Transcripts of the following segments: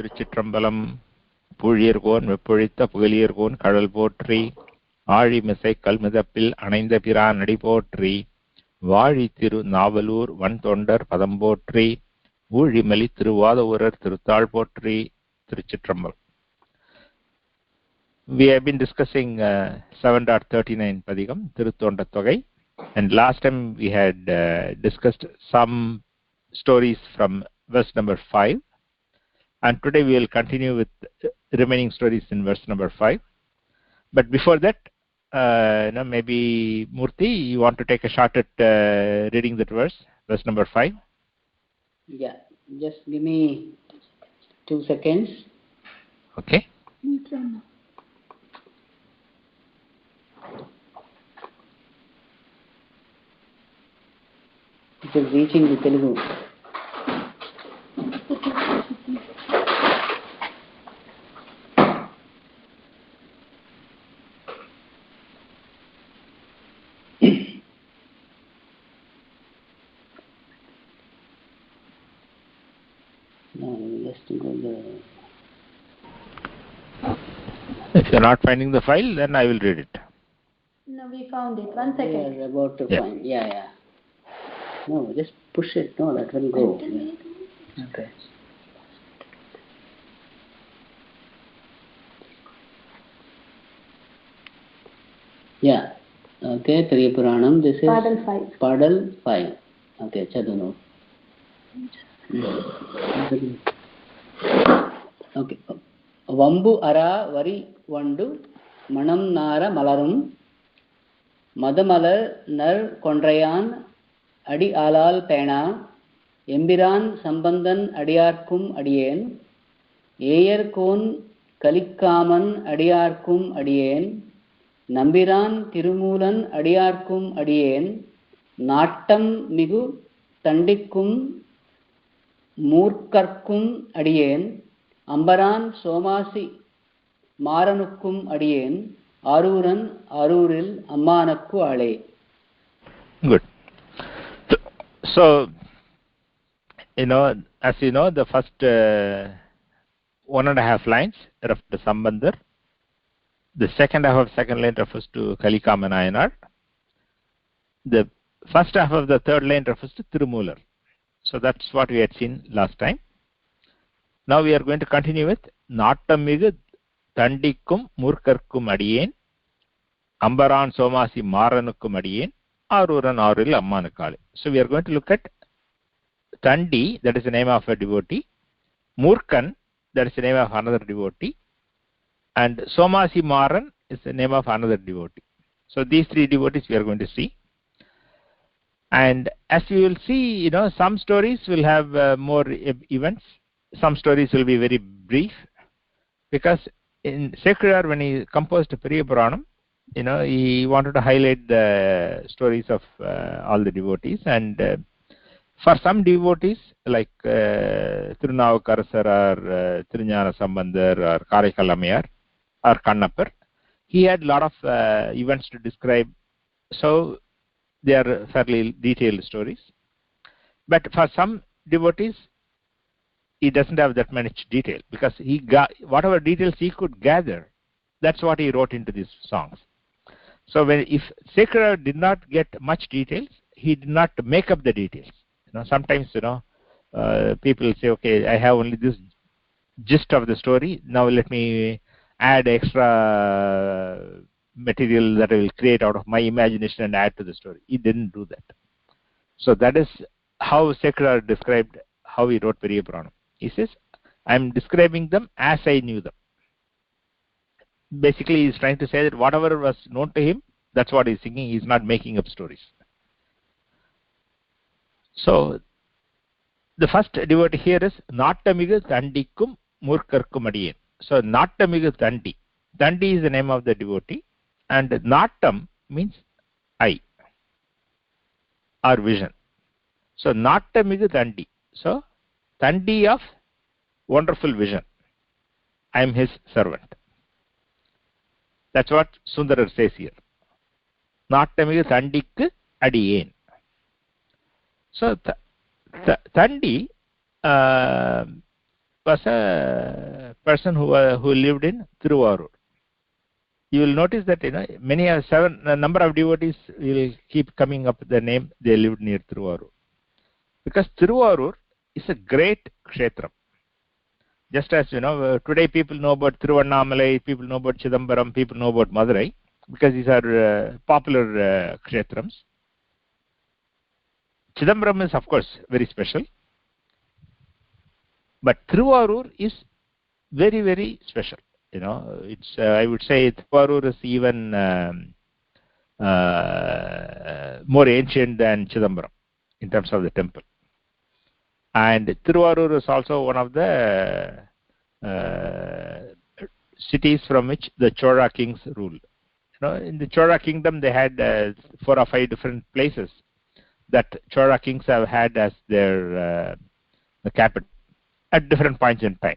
திருச்சிற்றம்பலம். புழியர்கோன் வெப்பொழித்த புகழியர்கோன் கடல் போற்றி, ஆழிமிசை கல்மிதப்பில் அணைந்த பிரான் அடி போற்றி, வாழி திரு நாவலூர் வன் தொண்டர் பதம் போற்றி, ஊழிமலி திருவாதவூரர் திருத்தாள் போற்றி. திருச்சிற்றம்பலம். We have been discussing 7.39 padhigam, tiruttoṇḍattogai, and last time we had discussed some stories from verse number 5, and today we will continue with remaining stories in verse number 5. But before that, maybe Murthy, you want to take a shot at reading that verse number 5? Yeah, just give me 2 seconds. Okay. It is reaching the Telugu. If you are not finding the file, then I will read it. No, we found it. 1 second. We are about to find. Yeah. No, just push it. No, that will go. Okay. Yeah. Okay, Periya Puranam. This is Padal 5. Padal 5. Okay, Chadunu. Okay. Vambu ara vari vandu manam nara malarum madamalar nar kondrayan adi alal pena embiran sambandhan adiyarkum adiyen eyarkon kalikkaman adiyarkum adiyen nambiran tirumulan adiyarkum adiyen nattam migu thandikkum mUrkkarkum adiyen ambaran sOmAsi maranukkum adiyen aruran aruril ammanakku ale. Good. So, as you know, the first 1.5 lines refer to Sambandhar. The second half of second line refers to Kalikam and nAyanAr. The first half of the third line refers to Tirumular. So that's what we had seen last time. Now we are going to continue with Nattamigu Thandikkum mUrkkarkum adiyen ambaran sOmAsi maranukkum adiyen aruran aruril ammanakku. So we are going to look at thaNdi, that is the name of a devotee, mUrkkan, that is the name of another devotee, and sOmAsi maran is the name of another devotee. So these 3 devotees we are going to see. And as you will see, some stories will have more events. Some stories will be very brief, because in Secular, when he composed Periya Puranam, he wanted to highlight the stories of all the devotees. And for some devotees, like Tirunavukkarasar or Thiruñāna Sambandhar or Karaikal Ammayar or Kannappar, he had a lot of events to describe. So they are fairly detailed stories. But for some devotees, he doesn't have that much detail, because he got whatever details he could gather, that's what he wrote into these songs. So if Secular did not get much details, he did not make up the details. Sometimes people say, okay, I have only this gist of the story, now let me add extra material that I will create out of my imagination and add to the story. He didn't do that. So that is how Secular described how he wrote Periya Puranam. He says, I am describing them as I knew them. Basically, he is trying to say that whatever was known to him, that's what he is singing. He is not making up stories. So, the first devotee here is Nattamigu Thandikkum mUrkkarkum adiyen. So, Nattamigu Thandi. Thandi is the name of the devotee, and Nattam means eye or vision. So, Nattamigu Thandi. So, Thandi of wonderful vision. I am his servant. That's what Sundarar says here. Nattamigu Thandikku adiyen. So, Thandi was a person who lived in Tiruvarur. You will notice that many a number of devotees will keep coming up with the name. They lived near Tiruvarur, because Tiruvarur is a great kshetram. Just as today people know about Tiruvannamalai, people know about Chidambaram, people know about Madurai, because these are popular kshetrams. Chidambaram is of course very special, but Tiruvarur is very, very special. It's I would say Tiruvarur is even more ancient than Chidambaram in terms of the temple. And Tiruvarur is also one of the cities from which the Chola kings ruled. In the Chola kingdom, they had 4 or 5 different places that Chola kings have had as their the capital at different points in time.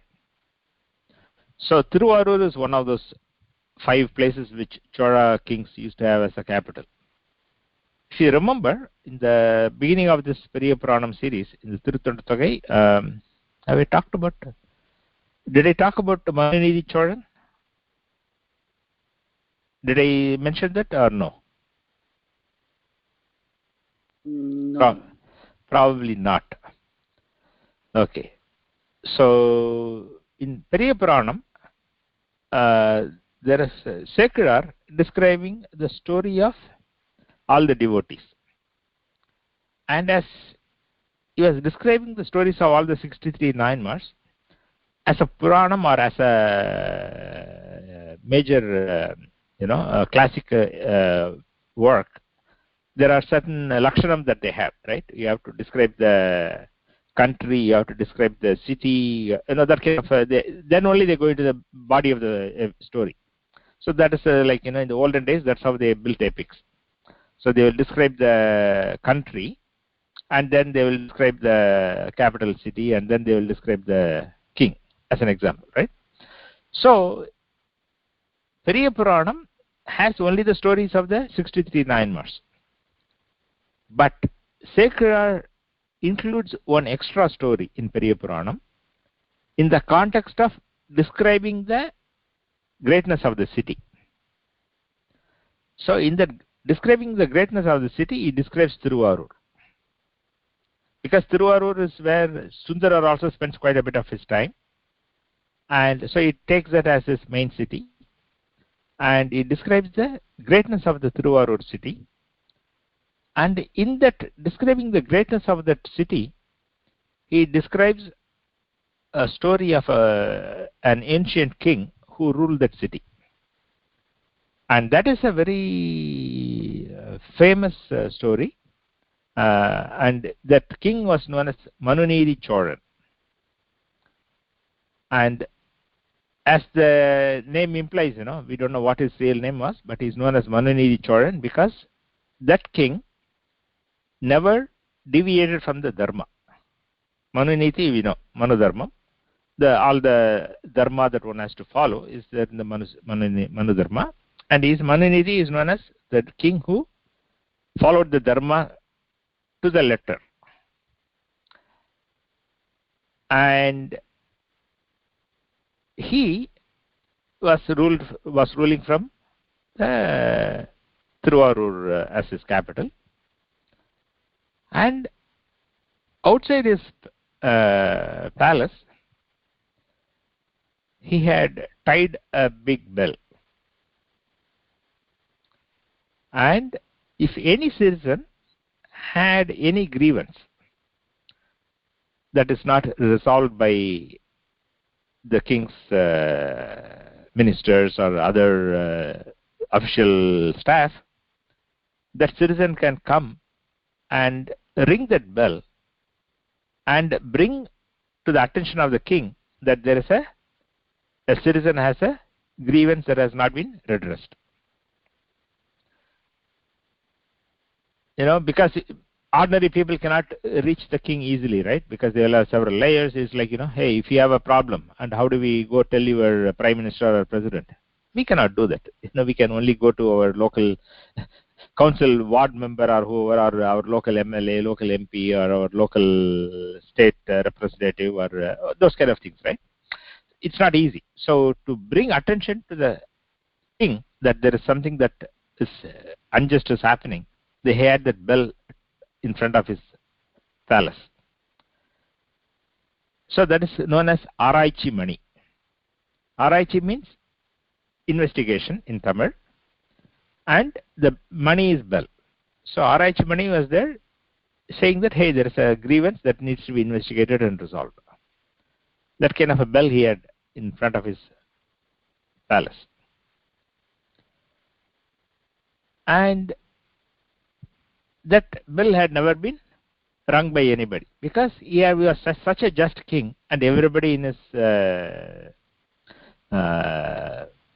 So Tiruvarur is one of those 5 places which Chola kings used to have as a capital. If you remember, in the beginning of this Periya Puranam series, in the tiruttoṇḍattogai, have I talked about? Did I talk about Manu neethi chozhan? Did I mention that or no? No. Probably not. Okay. So in Periya Puranam, there is a sacred describing the story of all the devotees, and as he was describing the stories of all the 63 nayanmars as a Puranam or as a major classic work, there are certain lakshanam that they have, right? You have to describe the country, you have to describe the city, that kind of then only they go into the body of the story. So that is like in the olden days, that's how they built epics. So they will describe the country, and then they will describe the capital city, and then they will describe the king as an example, right? So Periya Puranam has only the stories of the 63 nayanmars, but sacred includes one extra story in Periya Puranam in the context of describing the greatness of the city. So in the describing the greatness of the city, he describes Tiruvarur, because Tiruvarur is where Sundarar also spends quite a bit of his time, and so he takes that as his main city, and he describes the greatness of the Tiruvarur city. And in that describing the greatness of that city, he describes a story of an ancient king who ruled that city. And that is a very famous story. And that king was known as Manu neethi chozhan. And as the name implies, we don't know what his real name was, but he's known as Manu neethi chozhan because that king never deviated from the dharma. Manu neethi, we know, Manu dharma. All the dharma that one has to follow is there in the Manu dharma. And Manu neethi is known as the king who followed the dharma to the letter. And he was ruling from Tiruvarur as his capital. And outside his palace, he had tied a big bell. And if any citizen had any grievance that is not resolved by the king's ministers or other official staff, that citizen can come and ring that bell and bring to the attention of the king that there is a citizen has a grievance that has not been redressed. Because ordinary people cannot reach the king easily, right? Because they will have several layers. It's like, hey, if you have a problem, and how do we go tell your prime minister or president? We cannot do that. We can only go to our local council ward member or whoever, or our local MLA, local MP, or our local state representative, or those kind of things, right? It's not easy. So to bring attention to the king that there is something that is unjust is happening, they had that bell in front of his palace. So that is known as Araichi Mani. Araichi means investigation in Tamil, and the Mani is bell. So Araichi Mani was there saying that, hey, there is a grievance that needs to be investigated and resolved. That kind of a bell he had in front of his palace. And that bell had never been rung by anybody, because he was such a just king, and everybody in his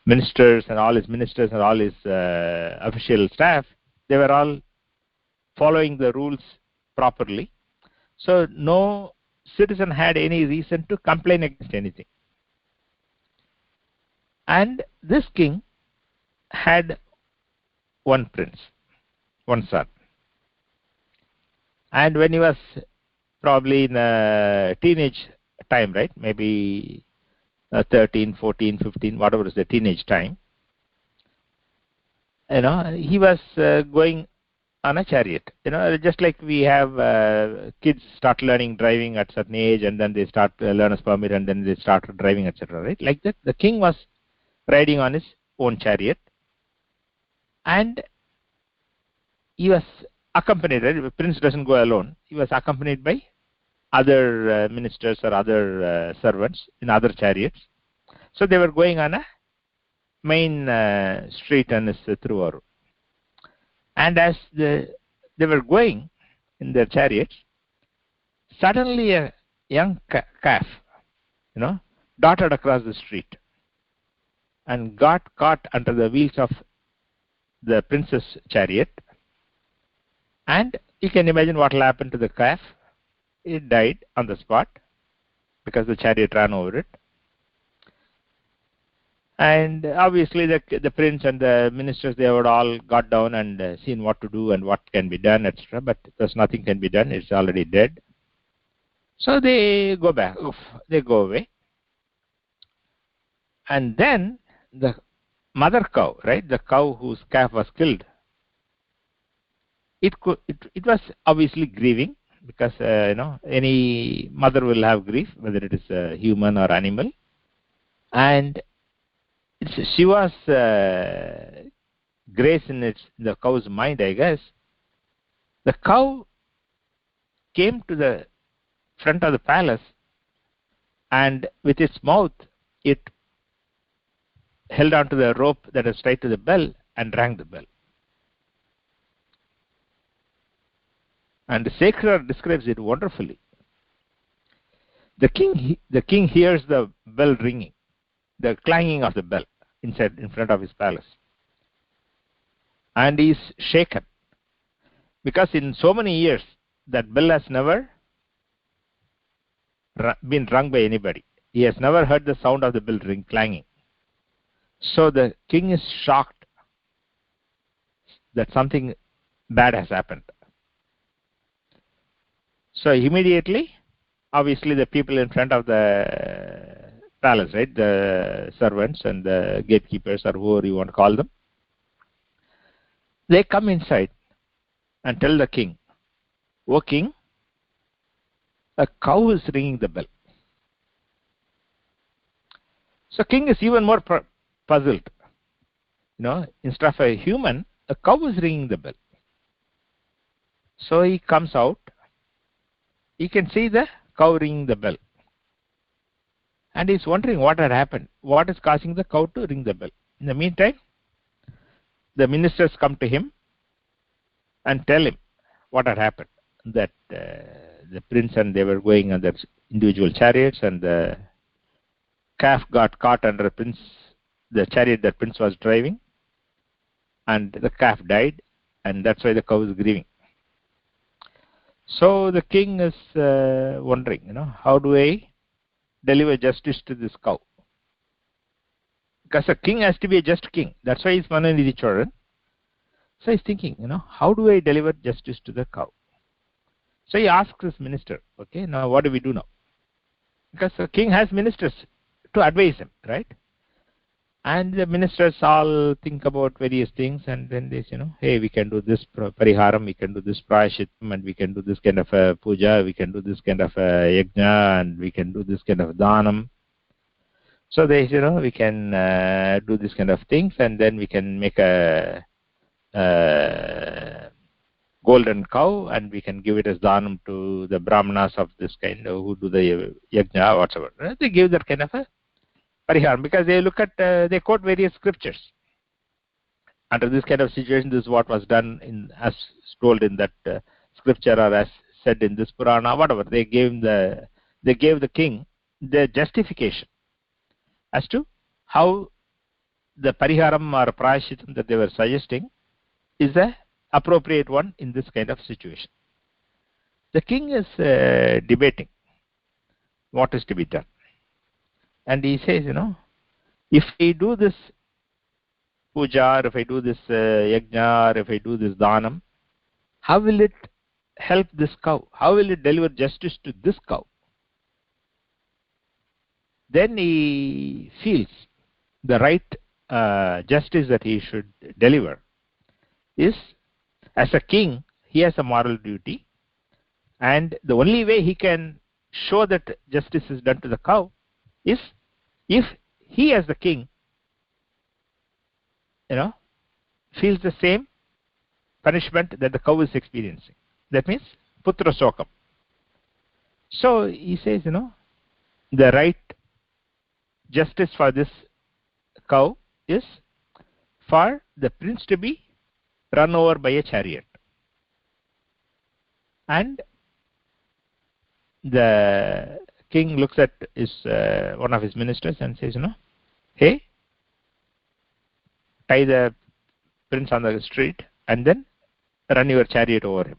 ministers and all his ministers and all his official staff, they were all following the rules properly. So no citizen had any reason to complain against anything. And this king had one prince, one son. And when he was probably in a teenage time, right, maybe 13, 14, 15, whatever is the teenage time, he was going on a chariot. Just like we have kids start learning driving at certain age, and then they start learner's permit, and then they start driving, etc. Right? Like that, the king was riding on his own chariot, and he was accompanied. Right? The prince doesn't go alone. He was accompanied by other ministers or other servants in other chariots. So they were going on a main street in Thiruvaru. And as they were going in their chariots, suddenly a young calf, darted across the street and got caught under the wheels of the prince's chariot. And you can imagine what will happen to the calf. It died on the spot because the chariot ran over it. And obviously the prince and the ministers, they would all got down and seen what to do and what can be done, etc. But there's nothing can be done. It's already dead. So they go back. They go away. And then the mother cow, right, the cow whose calf was killed, it was obviously grieving, because any mother will have grief, whether it is a human or animal. And she was grace in the cow's mind, I guess. The cow came to the front of the palace, and with its mouth it held onto the rope that was tied to the bell and rang the bell. And the sacred describes it wonderfully. The king hears the bell ringing, the clanging of the bell in front of his palace, and he is shaken, because in so many years that bell has never been rung by anybody. He has never heard the sound of the bell ring clanging. So the king is shocked that something bad has happened. So immediately, obviously the people in front of the palace, right, the servants and the gatekeepers, or whoever you want to call them, they come inside and tell the king, "O king, a cow is ringing the bell." So king is even more puzzled. Instead of a human, a cow is ringing the bell. So he comes out. He can see the cow ringing the bell. And he's wondering what had happened. What is causing the cow to ring the bell? In the meantime, the ministers come to him and tell him what had happened. That the prince and they were going on their individual chariots, and the calf got caught under the chariot that prince was driving, and the calf died, and that's why the cow is grieving. So the king is wondering, how do I deliver justice to this cow? Because a king has to be a just king. That's why he's manu, neethi, chozhan. So he's thinking, how do I deliver justice to the cow? So he asks his minister, okay, now what do we do now? Because the king has ministers to advise him, right? And the ministers all think about various things, and then they say, hey, we can do this pariharam, we can do this prayashittam, and we can do this kind of puja, we can do this kind of yajna, and we can do this kind of dhanam. So they say, we can do this kind of things, and then we can make a golden cow, and we can give it as dhanam to the brahmanas of this kind who do the yajna, whatever. They give that kind of a pariharam, because they look at, they quote various scriptures. Under this kind of situation, this is what was done as told in that scripture, or as said in this Purana, whatever. They gave the king the justification as to how the pariharam or prayashittam that they were suggesting is the appropriate one in this kind of situation. The king is debating what is to be done. And he says, if I do this puja, or if I do this yajna, or if I do this dhanam, how will it help this cow? How will it deliver justice to this cow? Then he feels the right justice that he should deliver is, as a king, he has a moral duty, and the only way he can show that justice is done to the cow is if he, as the king, feels the same punishment that the cow is experiencing. That means putra sokam. So he says, the right justice for this cow is for the prince to be run over by a chariot. And the king looks at one of his ministers and says, hey, tie the prince on the street and then run your chariot over him.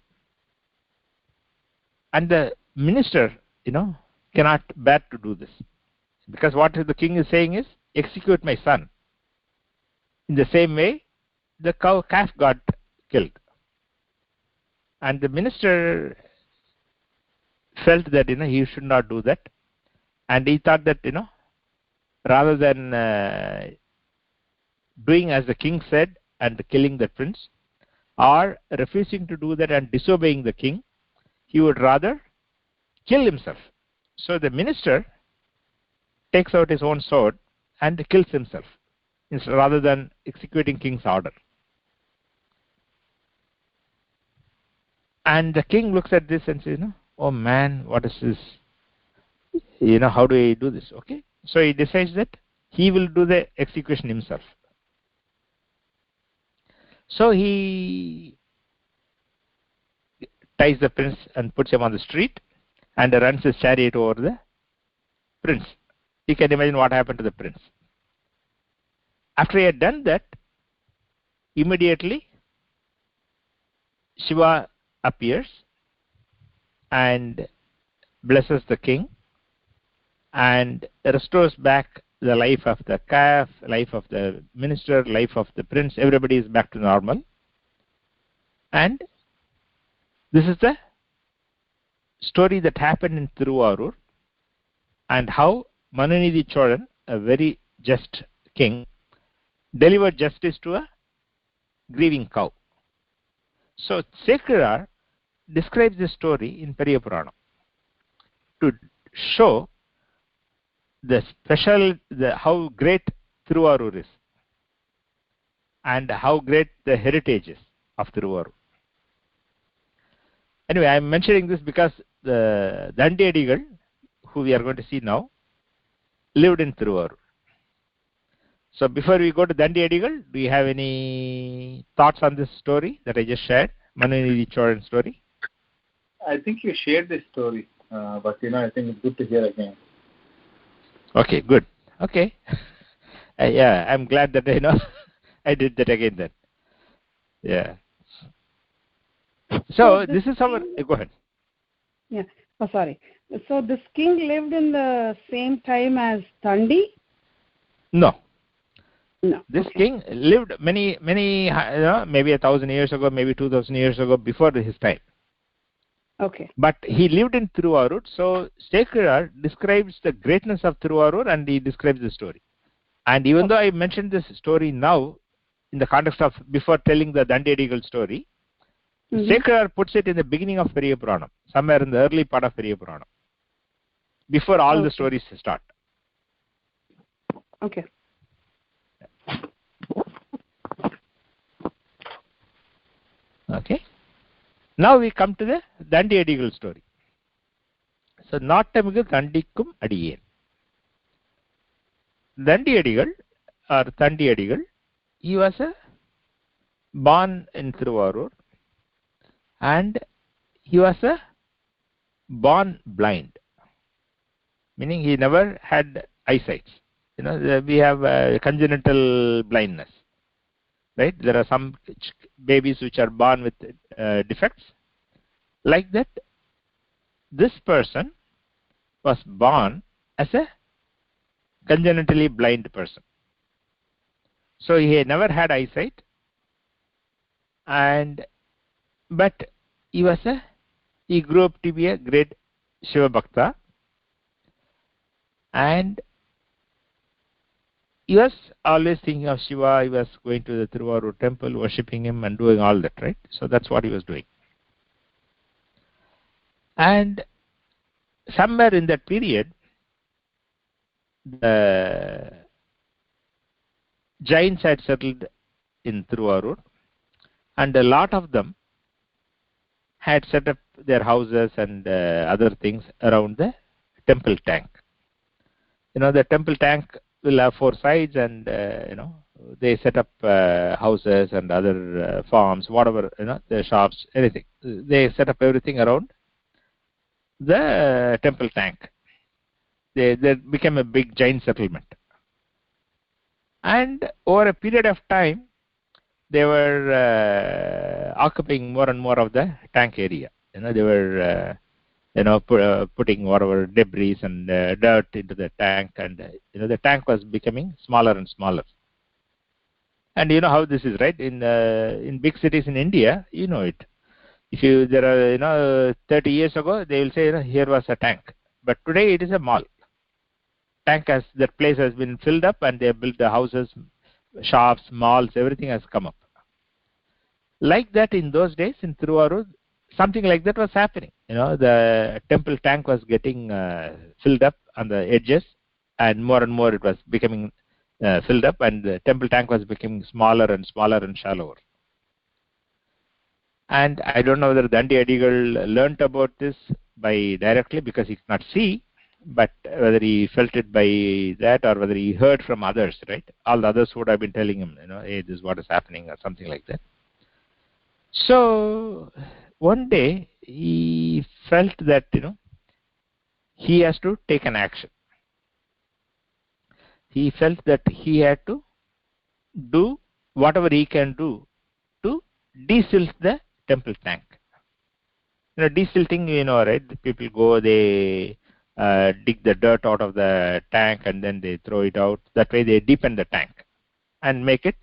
And the minister, cannot bear to do this, because what the king is saying is, execute my son. In the same way, the calf got killed. And the minister felt that he should not do that, and he thought that rather than doing as the king said and killing the prince, or refusing to do that and disobeying the king, he would rather kill himself. So the minister takes out his own sword and kills himself rather than executing king's order. And the king looks at this and says, oh man, what is this? How do I do this? Okay. So he decides that he will do the execution himself. So he ties the prince and puts him on the street and runs his chariot over the prince. You can imagine what happened to the prince. After he had done that, immediately Shiva appears and blesses the king and restores back the life of the calf, life of the minister, life of the prince. Everybody is back to normal. And this is the story that happened in Tiruvarur, and how Manunidhi Chozhan, a very just king, delivered justice to a grieving cow. So Sekar describes this story in Periya Puranam to show how great Tiruvarur is and how great the heritage is of Tiruvarur. Anyway, I am mentioning this because the thaNdi adigaL, who we are going to see now, lived in Tiruvarur. So before we go to thaNdi adigaL, do you have any thoughts on this story that I just shared, Manunidhi Chozhan story? I think you shared this story, but I think it's good to hear again. Okay, good. Okay. Yeah, I'm glad that I did that again then. Yeah. So this is our... Go ahead. Yeah. Oh, sorry. So this king lived in the same time as thaNdi? No. No. This king lived many, maybe 1,000 years ago, maybe 2,000 years ago, before his time. Okay. But he lived in Thiruvarur, so Sekar describes the greatness of Thiruvarur and he describes the story. And even though I mentioned this story now, in the context of before telling the nAyanAr story, Sekar puts it in the beginning of Periya Puranam, somewhere in the early part of Periya Puranam, before all the stories start. Okay. Okay. Now we come to the nAyanAr story. So, Nattamigu Thandikkum Adiyen. nAyanAr or thaNdi, he was born in Thiruvarur and he was born blind, meaning he never had eyesight. We have congenital blindness, right? There are some babies which are born with defects. Like that, this person was born as a congenitally blind person. So he never had eyesight, but he grew up to be a great Shiva Bhakta, and he was always thinking of Shiva. He was going to the Thiruvarur temple, worshipping him and doing all that, right? So that's what he was doing. And somewhere in that period, the Jains had settled in Thiruvarur, and a lot of them had set up their houses and other things around the temple tank. The temple tank will have 4 sides, and they set up houses and other farms, whatever, the shops, anything. They set up everything around the temple tank. They became a big giant settlement. And over a period of time, they were occupying more and more of the tank area. They were putting whatever debris and dirt into the tank, and the tank was becoming smaller and smaller. And you know how this is, right? In big cities in India, you know it. If there are 30 years ago, they will say here was a tank, but today it is a mall. That place has been filled up, and they have built the houses, shops, malls, everything has come up. Like that, in those days in Thiruvarur, something like that was happening. The temple tank was getting filled up on the edges, and more it was becoming filled up, and the temple tank was becoming smaller and smaller and shallower. And I don't know whether nAyanAr learnt about this directly, because he could not see, but whether he felt it by that or whether he heard from others, right? All the others would have been telling him, hey, this is what is happening, or something like that. So one day he felt that he has to take an action. He felt that he had to do whatever he can do to desilt the temple tank. Desilting, right? People go, they dig the dirt out of the tank and then they throw it out. That way they deepen the tank and make it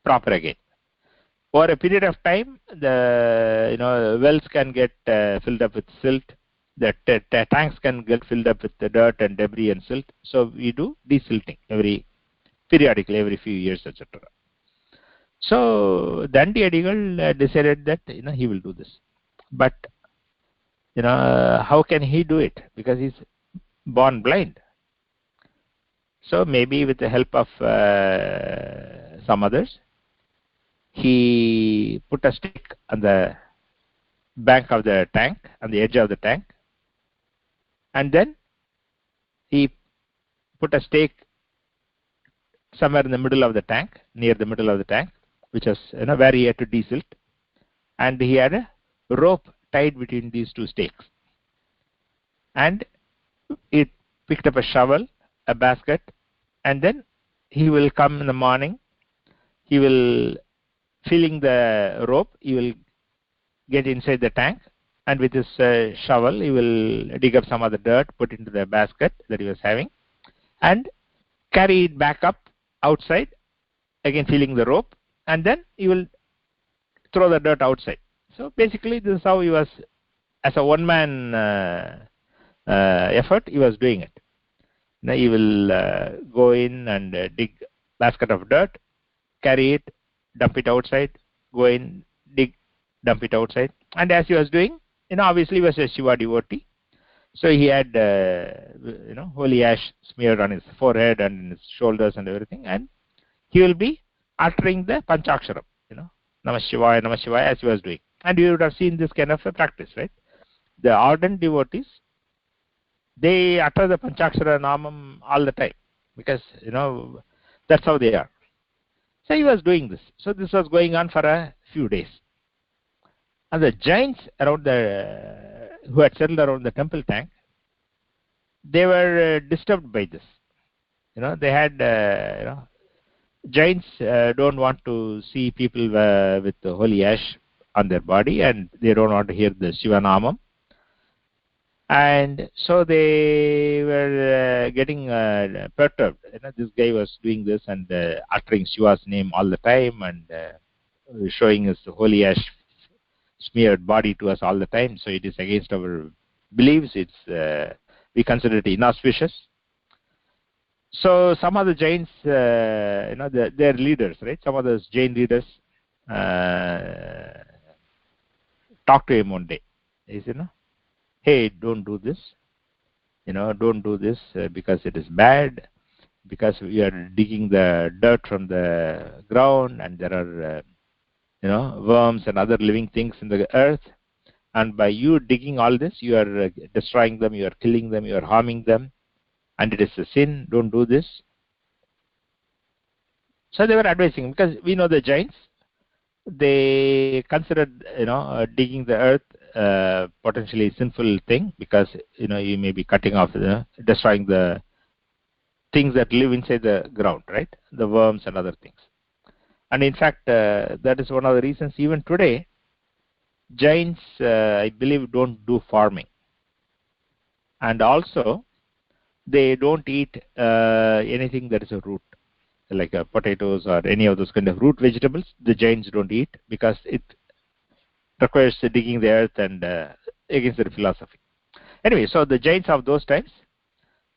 proper again. For a period of time, the wells can get filled up with silt. The tanks can get filled up with the dirt and debris and silt. So we do desilting periodically, every few years, etc. So nAyanAr decided that he will do this, but how can he do it? Because he's born blind. So maybe with the help of some others, he put a stick on the bank of the tank, on the edge of the tank, and then he put a stake somewhere in the middle of the tank, near the middle of the tank, which was where he had to desilt, and he had a rope tied between these 2 stakes, and he picked up a shovel, a basket, and then he will come in the morning. He will, feeling the rope, he will get inside the tank, and with his shovel he will dig up some of the dirt, put into the basket that he was having, and carry it back up outside again feeling the rope, and then he will throw the dirt outside. So basically this is how he was, as a one-man effort, he was doing it. Now he will go in and dig basket of dirt, carry it, dump it outside, go in, dig, dump it outside. And as he was doing, obviously he was a Shiva devotee, so he had holy ash smeared on his forehead and in his shoulders and everything, and he will be uttering the Panchaksharam, Namah Shivaya, Namah Shivaya, as he was doing. And you would have seen this kind of a practice, right? The ardent devotees, they utter the Panchakshara Namam all the time, because that's how they are. So he was doing this. So this was going on for a few days. And the giants around who had settled around the temple tank, they were disturbed by this. They had giants don't want to see people with the holy ash on their body, and they don't want to hear the Shiva Namam. And so they were getting perturbed. This guy was doing this and uttering Shiva's name all the time, and showing his holy ash smeared body to us all the time. So it is against our beliefs. We consider it inauspicious. So some of the Jains, their leaders, right? Some of those Jain leaders talked to him one day. He said, hey, don't do this. Don't do this because it is bad. Because we are digging the dirt from the ground, and there are, worms and other living things in the earth. And by you digging all this, you are destroying them, you are killing them, you are harming them. And it is a sin. Don't do this. So they were advising, because we know the giants, they considered digging the earth potentially sinful thing, because you may be cutting off, destroying the things that live inside the ground, right? The worms and other things. And in fact, that is one of the reasons even today giants, I believe, don't do farming, and also they don't eat anything that is a root, like potatoes or any of those kind of root vegetables. The giants don't eat, because it requires digging the earth and against their philosophy. Anyway, so the giants of those times,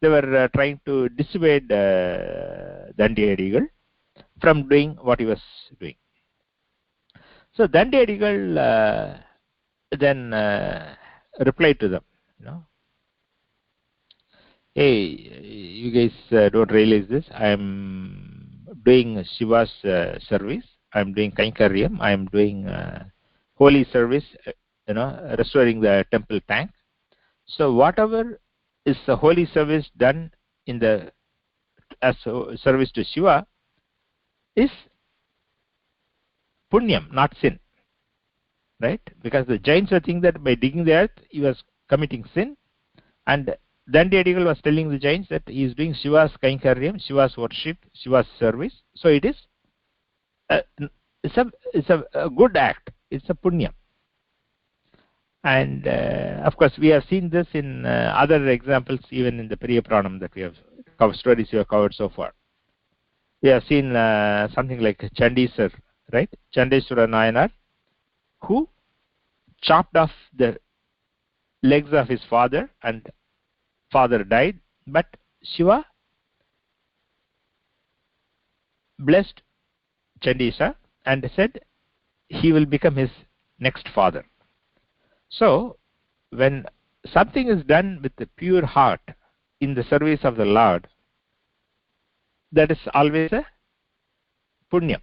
they were trying to dissuade thaNdi adigaL from doing what he was doing. So thaNdi adigaL then replied to them, hey, you guys don't realize this. I am doing Shiva's service. I am doing Kainkaryam. I am doing holy service, restoring the temple tank. So whatever is the holy service done as service to Shiva is punyam, not sin, right? Because the giants were thinking that by digging the earth, he was committing sin, and thaNdi adigaL was telling the giants that he is doing Shiva's Kainkaryam, Shiva's worship, Shiva's service. So it is it's a good act. It's a punya. And of course, we have seen this in other examples, even in the Periya Puranam that we have covered, stories we have covered so far. We have seen something like Chandisar, right? Chandeswara nAyanAr, who chopped off the legs of his father, and father died, but Shiva blessed Chandisa and said he will become his next father. So when something is done with a pure heart in the service of the Lord, that is always a punya,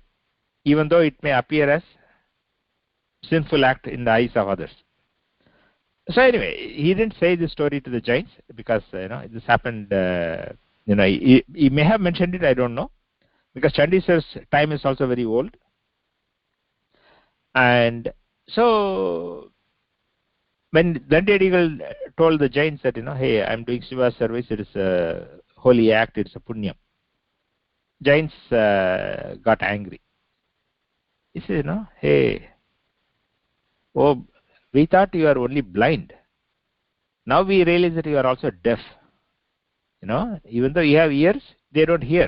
even though it may appear as sinful act in the eyes of others. So anyway, he didn't say this story to the giants, because this happened. He may have mentioned it, I don't know, because Chandisar's time is also very old. And so when thaNdi adigaL told the giants that hey, I'm doing Shiva's service, it is a holy act, it's a punya, giants got angry. He said, hey, oh, we thought you are only blind. Now we realize that you are also deaf. Even though you have ears, they don't hear.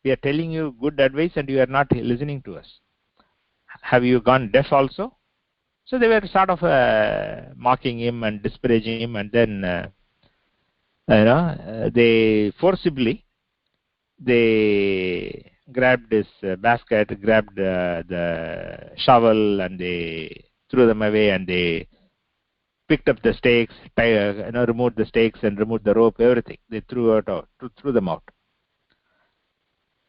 We are telling you good advice and you are not listening to us. Have you gone deaf also? So they were sort of mocking him and disparaging him, and then they forcibly grabbed his basket, grabbed the shovel, and they threw them away, and they picked up the stakes, removed the stakes and removed the rope, everything. They threw them out.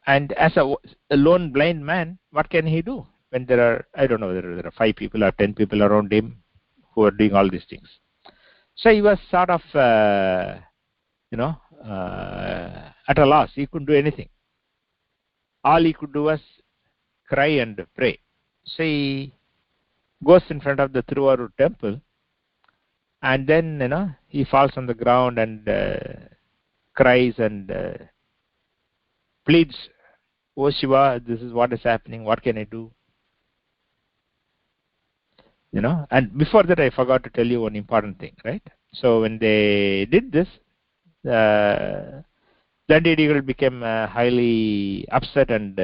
And as a lone blind man, what can he do when there are, I don't know whether there are 5 people or 10 people around him who are doing all these things? So he was sort of, at a loss. He couldn't do anything. All he could do was cry and pray. So he goes in front of the Tiruvarur temple, and then he falls on the ground and cries and pleads, "Oh Shiva, this is what is happening. What can I do?" And before that, I forgot to tell you one important thing, right? So when they did this, the adigaL became highly upset and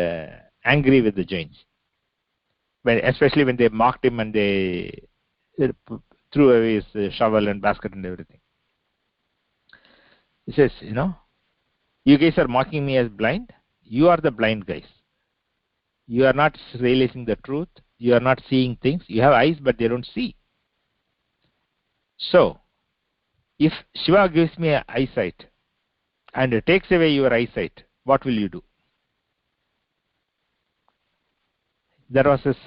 angry with the Jains, especially when they mocked him and they threw away his shovel and basket and everything. He says, you guys are mocking me as blind. You are the blind guys. You are not realizing the truth. You are not seeing things. You have eyes, but they don't see. So, if Shiva gives me an eyesight and takes away your eyesight, what will you do? There was this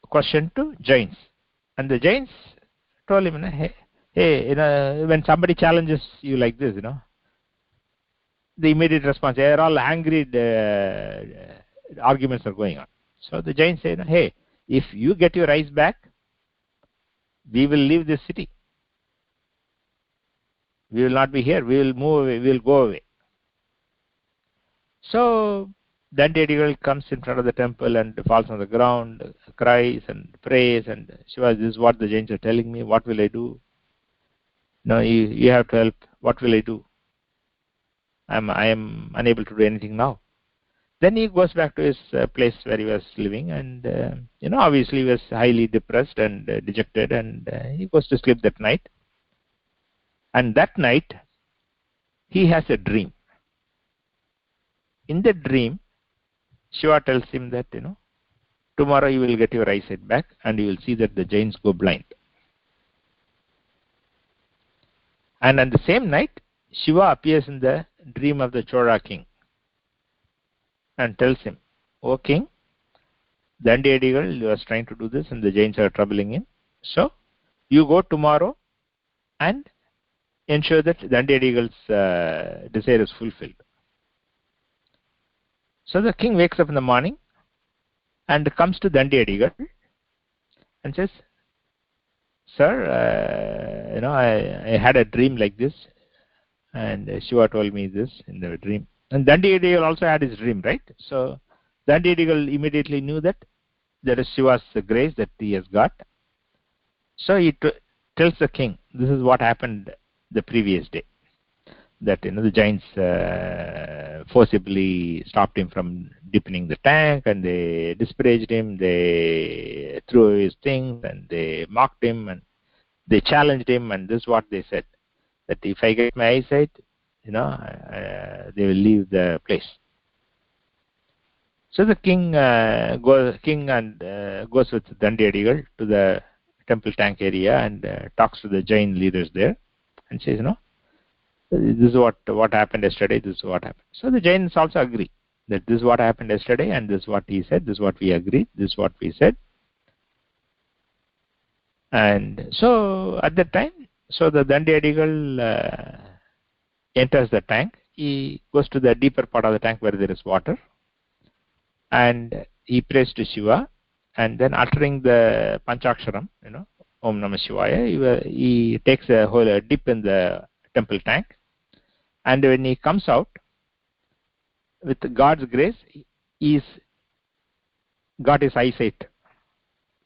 question to Jains, and the Jains told him, hey, when somebody challenges you like this, the immediate response, they are all angry, arguments are going on. So the Jains say, hey, if you get your eyes back, we will leave this city. We will not be here. We will move away. We will go away. So then the adigaL comes in front of the temple and falls on the ground, cries and prays, and Shiva, this is what the Jains are telling me. What will I do? No, you have to help. What will I do? I am unable to do anything now. Then he goes back to his place where he was living, and obviously he was highly depressed and dejected, and he goes to sleep that night. And that night, he has a dream. In the dream, Shiva tells him that, tomorrow you will get your eyesight back and you will see that the Jains go blind. And on the same night, Shiva appears in the dream of the Chola king and tells him, "O king, the adigaL was trying to do this and the Jains are troubling him. So, you go tomorrow and ensure that the adigaL's desire is fulfilled." So the king wakes up in the morning and comes to the adigaL and says, "Sir, I had a dream like this, and Shiva told me this in the dream." And the adigaL also had his dream, right? So the adigaL immediately knew that there is Shiva's grace that he has got. So he tells the king, this is what happened the previous day. That the Jains forcibly stopped him from deepening the tank, and they disparaged him, they threw away his things, and they mocked him, and they challenged him, and this is what they said, that if I get my eyesight, they will leave the place. So the king goes with the adigaL to the temple tank area and talks to the Jain leaders there and says, this is what happened yesterday, this is what happened. So the Jains also agree that this is what happened yesterday, and this is what he said, this is what we agreed, this is what we said. And so at that time, so the adigaL enters the tank. He goes to the deeper part of the tank where there is water, and he prays to Shiva, and then uttering the Panchaksharam, Om Namah Shivaya, he takes a whole dip in the temple tank, and when he comes out, with God's grace, he's got his eyesight.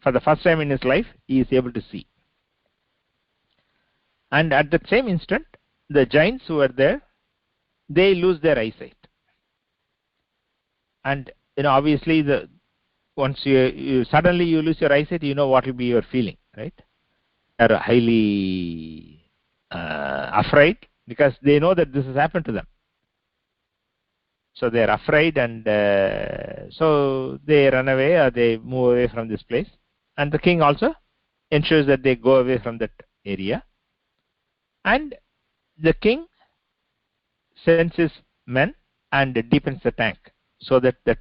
For the first time in his life, he is able to see. And at that same instant, the Jains who were there, they lose their eyesight. And obviously once you suddenly you lose your eyesight, what will be your feeling, right? Are highly afraid, because they know that this has happened to them. So they are afraid, and so they run away or they move away from this place. And the king also ensures that they go away from that area. And the king sends his men and deepens the tank, so that the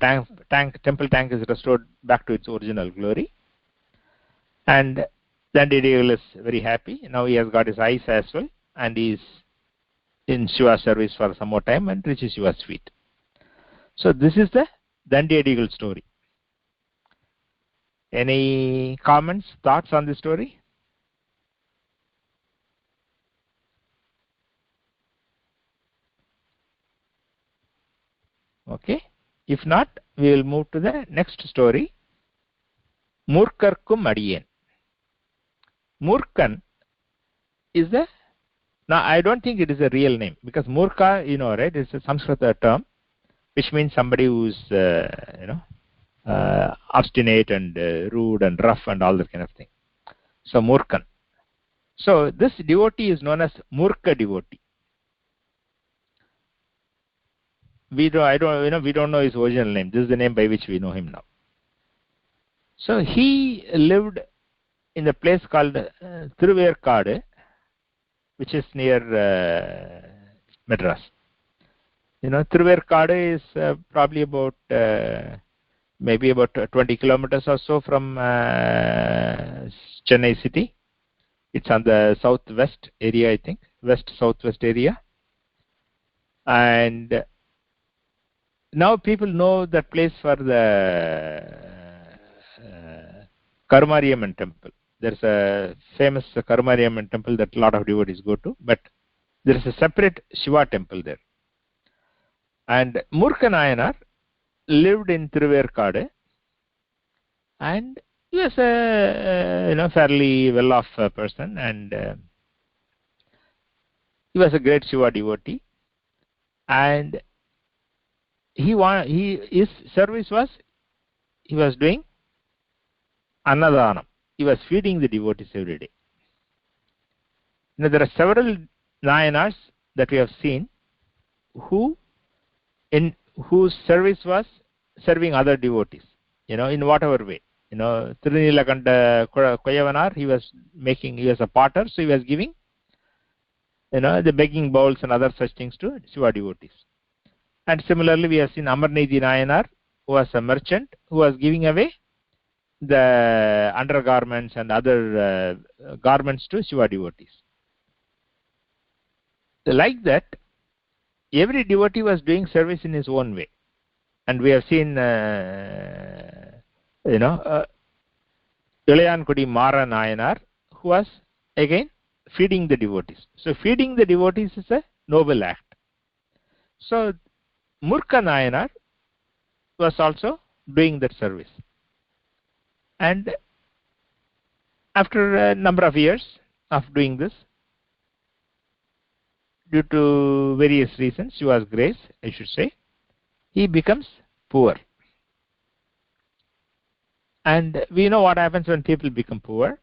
temple tank is restored back to its original glory. And then adigaL is very happy. Now he has got his eyes as well, and he is in Shiva's service for some more time and reaches Shiva's feet. So this is the thaNdi adigaL story. Any comments, thoughts on this story? Okay. If not, we will move to the next story. mUrkkarkum adiyen. Murkan is now I don't think it is a real name, because mUrkka, right, is a Sanskrit term which means somebody who is obstinate and rude and rough and all that kind of thing. So Murkan. So this devotee is known as mUrkka devotee. We don't know his original name. This is the name by which we know him now. So he lived in a place called Thiruvairkadu, which is near Madras. Thiruvairkadu is probably about maybe about 20 kilometers or so from Chennai city. It's on the southwest area, I think, west-southwest area. And now people know that place for the Karumariamman temple. There's a famous Karumariamman temple that a lot of devotees go to, but there is a separate Shiva temple there. And mUrkka nAyanAr lived in Thiruvairkadu, and he was a fairly well-off person, and he was a great Shiva devotee. And his service was, he was doing annadanam. He was feeding the devotees every day. There are several nayanars that we have seen whose service was serving other devotees, in whatever way. Tirunilakanta Koyavanar, he was a potter, so he was giving, the begging bowls and other such things to Shiva devotees. And similarly, we have seen Amarnethi nAyanAr, who was a merchant, who was giving away the undergarments and other garments to Shiva devotees. Like that, every devotee was doing service in his own way. And we have seen, Ilayankudi Mara nAyanAr, who was again feeding the devotees. So feeding the devotees is a noble act. So mUrkka nAyanAr was also doing that service. And after a number of years of doing this, due to various reasons, Shiva's grace, I should say, he becomes poor. And we know what happens when people become poor.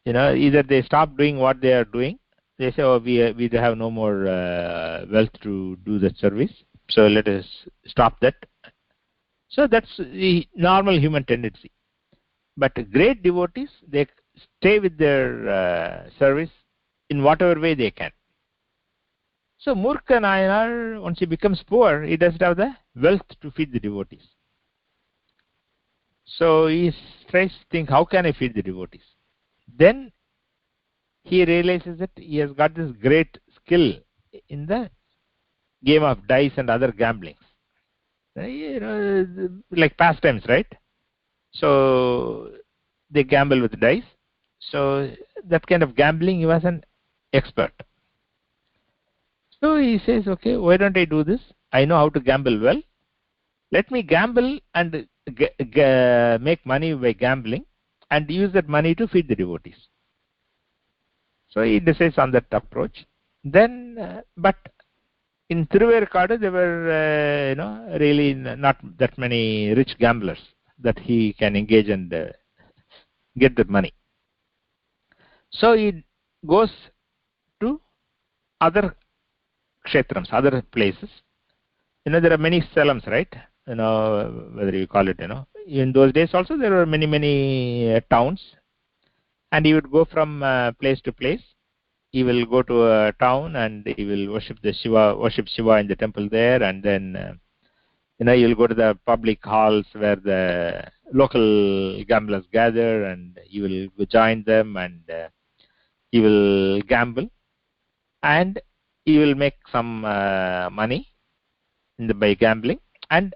Either they stop doing what they are doing. They say, oh, we have no more wealth to do that service, so let us stop that. So that's the normal human tendency. But great devotees, they stay with their service in whatever way they can. So mUrkka nAyanAr, once he becomes poor, he doesn't have the wealth to feed the devotees. So he tries to think, how can I feed the devotees? Then he realizes that he has got this great skill in the game of dice and other gamblings. Like pastimes, right? So they gamble with dice. So that kind of gambling, he was an expert. So he says, okay, why don't I do this? I know how to gamble well. Let me gamble and make money by gambling and use that money to feed the devotees. So he decides on that approach. Then, but in Thiruvairukadu there were really not that many rich gamblers that he can engage and get the money. So he goes to other kshetrams, other places. There are many salams, right? Whether you call it, in those days also there were many towns, and he would go from place to place. He will go to a town and he will worship Shiva in the temple there, and then he will go to the public halls where the local gamblers gather, and he will join them, and he will gamble, and he will make some money by gambling, and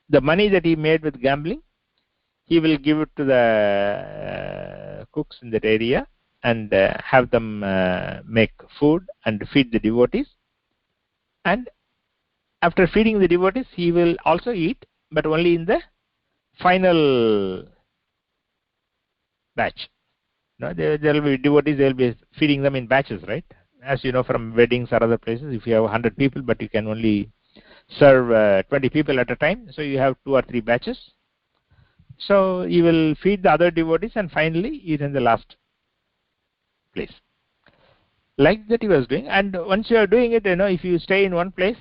the money that he made with gambling, he will give it to the cooks in that area and have them make food and feed the devotees. And after feeding the devotees, he will also eat, but only in the final batch. There will be devotees, they will be feeding them in batches, right? As you know from weddings or other places, if you have 100 people, but you can only serve 20 people at a time, so you have 2 or 3 batches. So you will feed the other devotees and finally eat in the last place. Like that he was doing, and once you are doing it, if you stay in one place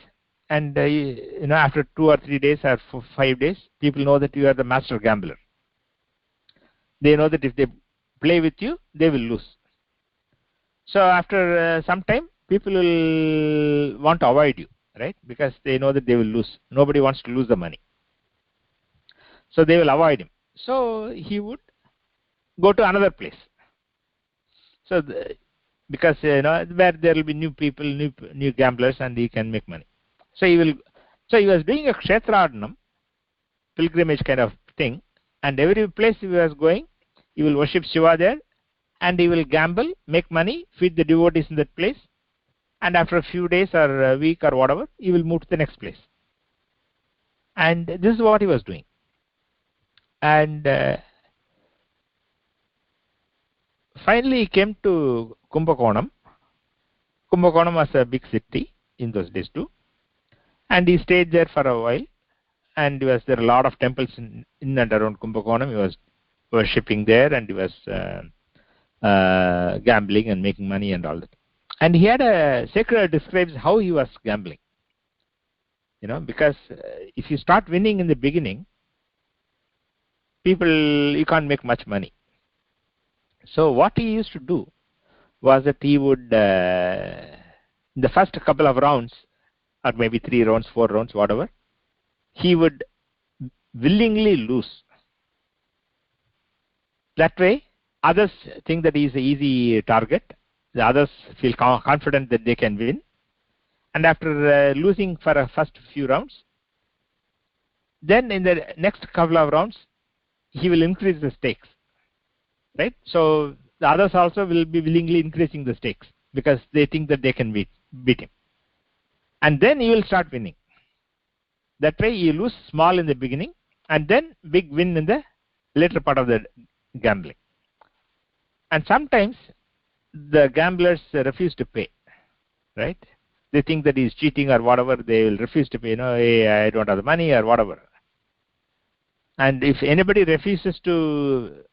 and after 2 or 3 days or 5 days, people know that you are the master gambler. They know that if they play with you, they will lose. So after some time, people will want to avoid you, right? Because they know that they will lose. Nobody wants to lose the money. So they will avoid him. So he would go to another place. So because where there will be new people, new gamblers, and he can make money. So he was doing a kshetradanam, pilgrimage kind of thing, and every place he was going, he will worship Shiva there, and he will gamble, make money, feed the devotees in that place, and after a few days or a week or whatever, he will move to the next place. And this is what he was doing. And finally he came to Kumbakonam. Kumbakonam was a big city in those days too, and he stayed there for a while, and there are a lot of temples in and around Kumbakonam. He was worshipping there, and he was gambling and making money and all that. And he had a sacred describes how he was gambling. Because if you start winning in the beginning, you can't make much money. So what he used to do was that he would, in the first couple of rounds, or maybe 3 rounds, 4 rounds, whatever, he would willingly lose. That way, others think that he is an easy target. The others feel confident that they can win. And after losing for a first few rounds, then in the next couple of rounds, he will increase the stakes. Right? So the others also will be willingly increasing the stakes because they think that they can beat him. And then he will start winning. That way you lose small in the beginning and then big win in the later part of the gambling. And sometimes the gamblers refuse to pay. Right? They think that he is cheating or whatever, they will refuse to pay. Hey, I don't have the money or whatever. And if anybody refuses to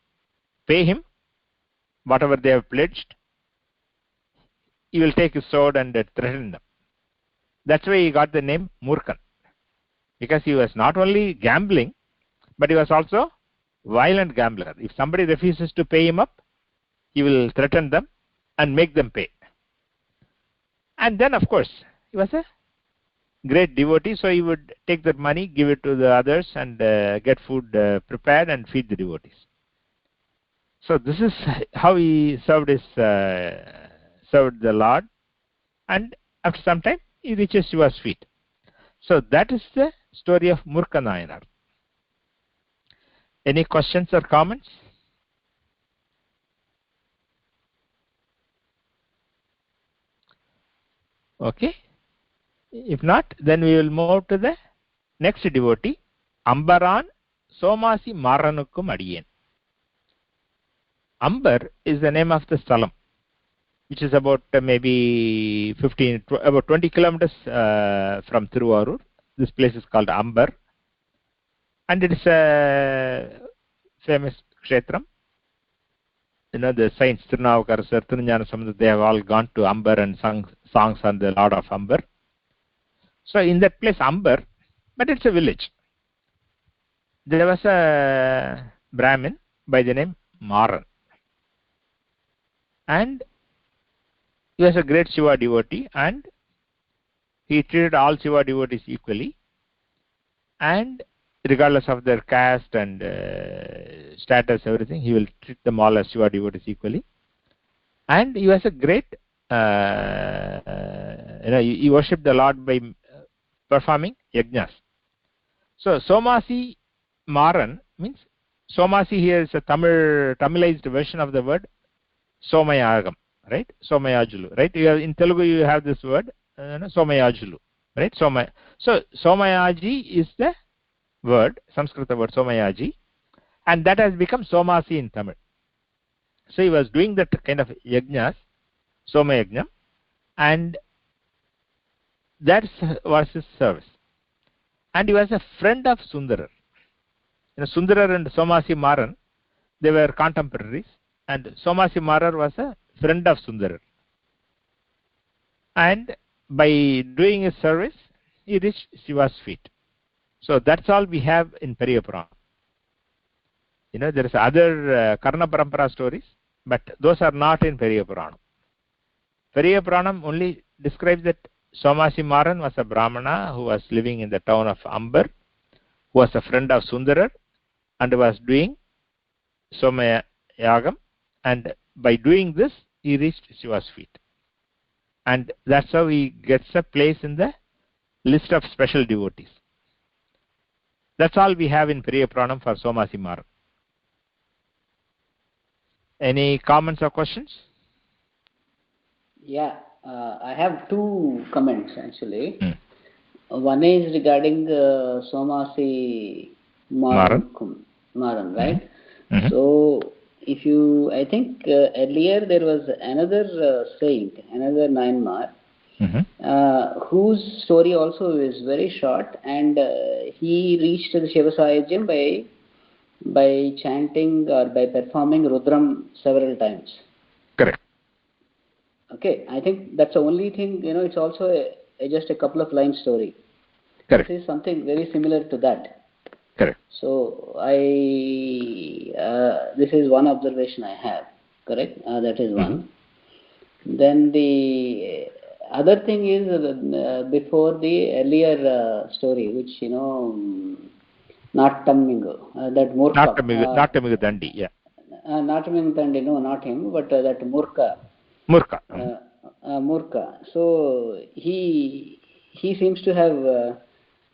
pay him whatever they have pledged, he will take his sword and threaten them. That's why he got the name mUrkka, because he was not only gambling, but he was also violent gambler. If somebody refuses to pay him up, he will threaten them and make them pay. And then, of course, he was a great devotee, so he would take that money, give it to the others, and get food prepared and feed the devotees. So this is how he served the Lord, and after some time he reaches Shiva's feet. So that is the story of mUrkka nAyanAr. Any questions or comments? Okay. If not, then we will move to the next devotee, Ambaran sOmAsi Maranukkum Adiyen. Ambar is the name of the Stalam. which is about maybe about 20 kilometers from Tiruvarur. This place is called Ambar, and it is a famous kshetram. The saints Tirunavukkarasar, Thiruñānasamutara, they have all gone to Ambar and sung songs on the Lord of Ambar. So in that place Ambar, but it's a village, there was a Brahmin by the name Maran, and he was a great Shiva devotee, and he treated all Shiva devotees equally, and regardless of their caste and status, everything, he will treat them all as Shiva devotees equally. And he was a great, he worshipped the Lord by performing yajnas. So sOmAsi Maran means, sOmAsi here is a Tamilized version of the word Somayagam, right? Somayajulu, right? In Telugu you have this word Somayajulu, right? So Somayaji is the word, Sanskrit word Somayaji, and that has become sOmAsi in Tamil. So he was doing that kind of yajnas, Somayajnam, and that was his service. And he was a friend of Sundarar. Sundarar and sOmAsi Maran, they were contemporaries, and sOmAsi Maran was a friend of Sundarar. And by doing his service, he reached Shiva's feet. So that's all we have in Periya Puranam. There is other Karna Parampara stories, but those are not in Periya Puranam. Periya Puranam only describes that sOmAsi Maran was a Brahmana who was living in the town of Ambar, who was a friend of Sundarar, and was doing Somayagam, and by doing this, he reached Shiva's feet. And that's how he gets a place in the list of special devotees. That's all we have in Periya Puranam for sOmAsi Maran. Any comments or questions? Yeah, I have two comments actually. One is regarding sOmAsi Maran, right? Mm-hmm. So, if you, I think earlier there was another saint, another nayanmar, whose story also is very short, and he reached the Shiva Sahajyam by chanting or by performing Rudram several times. Correct. Okay, I think that's the only thing, it's also just a couple of line story. Correct. This is something very similar to that. Correct. So this is one observation I have. Correct. That is one. Then the other thing is before the earlier story, which Nattammingu, that mUrkka. Nattammingu thaNdi, yeah. Nattammingu thaNdi, no, not him, but that mUrkka. mUrkka. mUrkka. So he seems to have.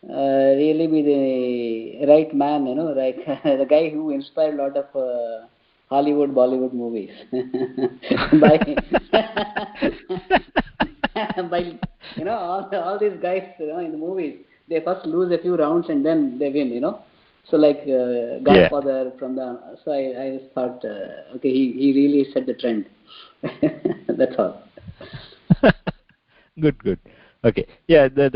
Really be the right man, like the guy who inspired a lot of Hollywood, Bollywood movies. by all these guys, in the movies, they first lose a few rounds and then they win, So like Godfather from the. So I just thought, okay, he really set the trend. That's all. Good. Okay. Yeah, the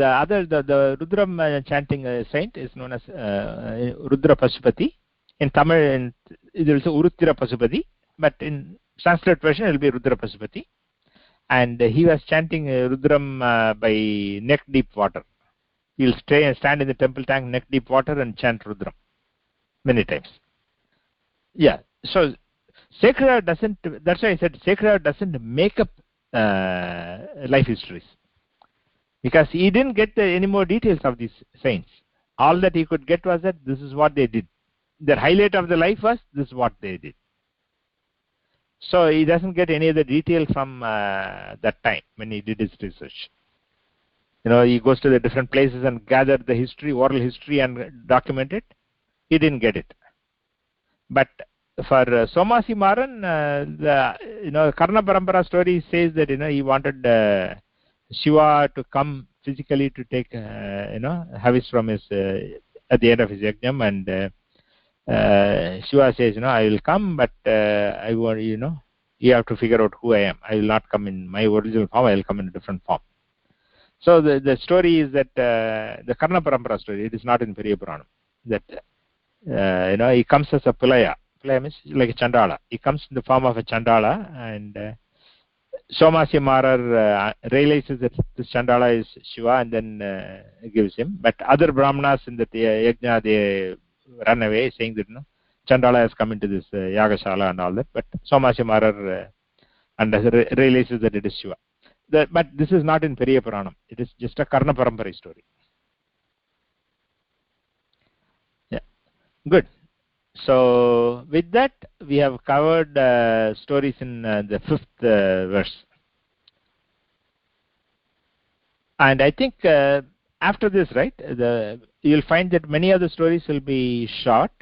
Rudram chanting saint is known as Rudra Pasupati. In Tamil, it is Uruttira Pasupati, but in Sanskrit version it will be Rudra Pasupati. And he was chanting Rudram by neck deep water. He will stand in the temple tank, neck deep water, and chant Rudram many times. Yeah. So sacred doesn't. That's why I said sacred doesn't make up life histories. Because he didn't get any more details of these saints. All that he could get was that this is what they did. The highlight of the life was this is what they did. So he doesn't get any other detail from that time when he did his research. He goes to the different places and gathered the history, oral history, and document it. He didn't get it. But for sOmAsi Maran, the Karna Parampara story says that he wanted Shiva to come physically to take harvest from his at the end of his yajnam, and Shiva says I will come, but I want you have to figure out who I am. I will not come in my original form, I will come in a different form. So the story is that the Karna Parampara story, it is not in Periya Puranam. That he comes as a Pillaya. Pillaya means like a Chandala. He comes in the form of a Chandala, and sOmAsi Marar realizes that this Chandala is Shiva and then gives him. But other Brahmanas in the Yajna, they run away saying that Chandala has come into this Yagashala and all that. But sOmAsi Marar realizes that it is Shiva. But this is not in Periya Puranam. It is just a Karna Parampara story. Yeah, good. So with that, we have covered stories in the 5th verse. And I think after this, right, you'll find that many of the stories will be short,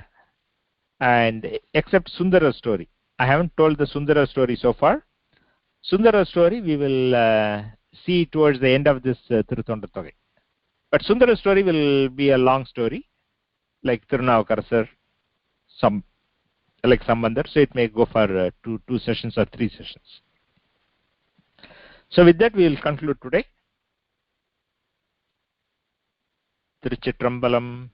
and except Sundara story. I haven't told the Sundara story so far. Sundara story we will see towards the end of this tiruttoṇḍattogai. But Sundara story will be a long story, like Tirunavukarasar, like sambandar, so it may go for two sessions or 3 sessions. So with that we will conclude today. Tiruchitrambalam.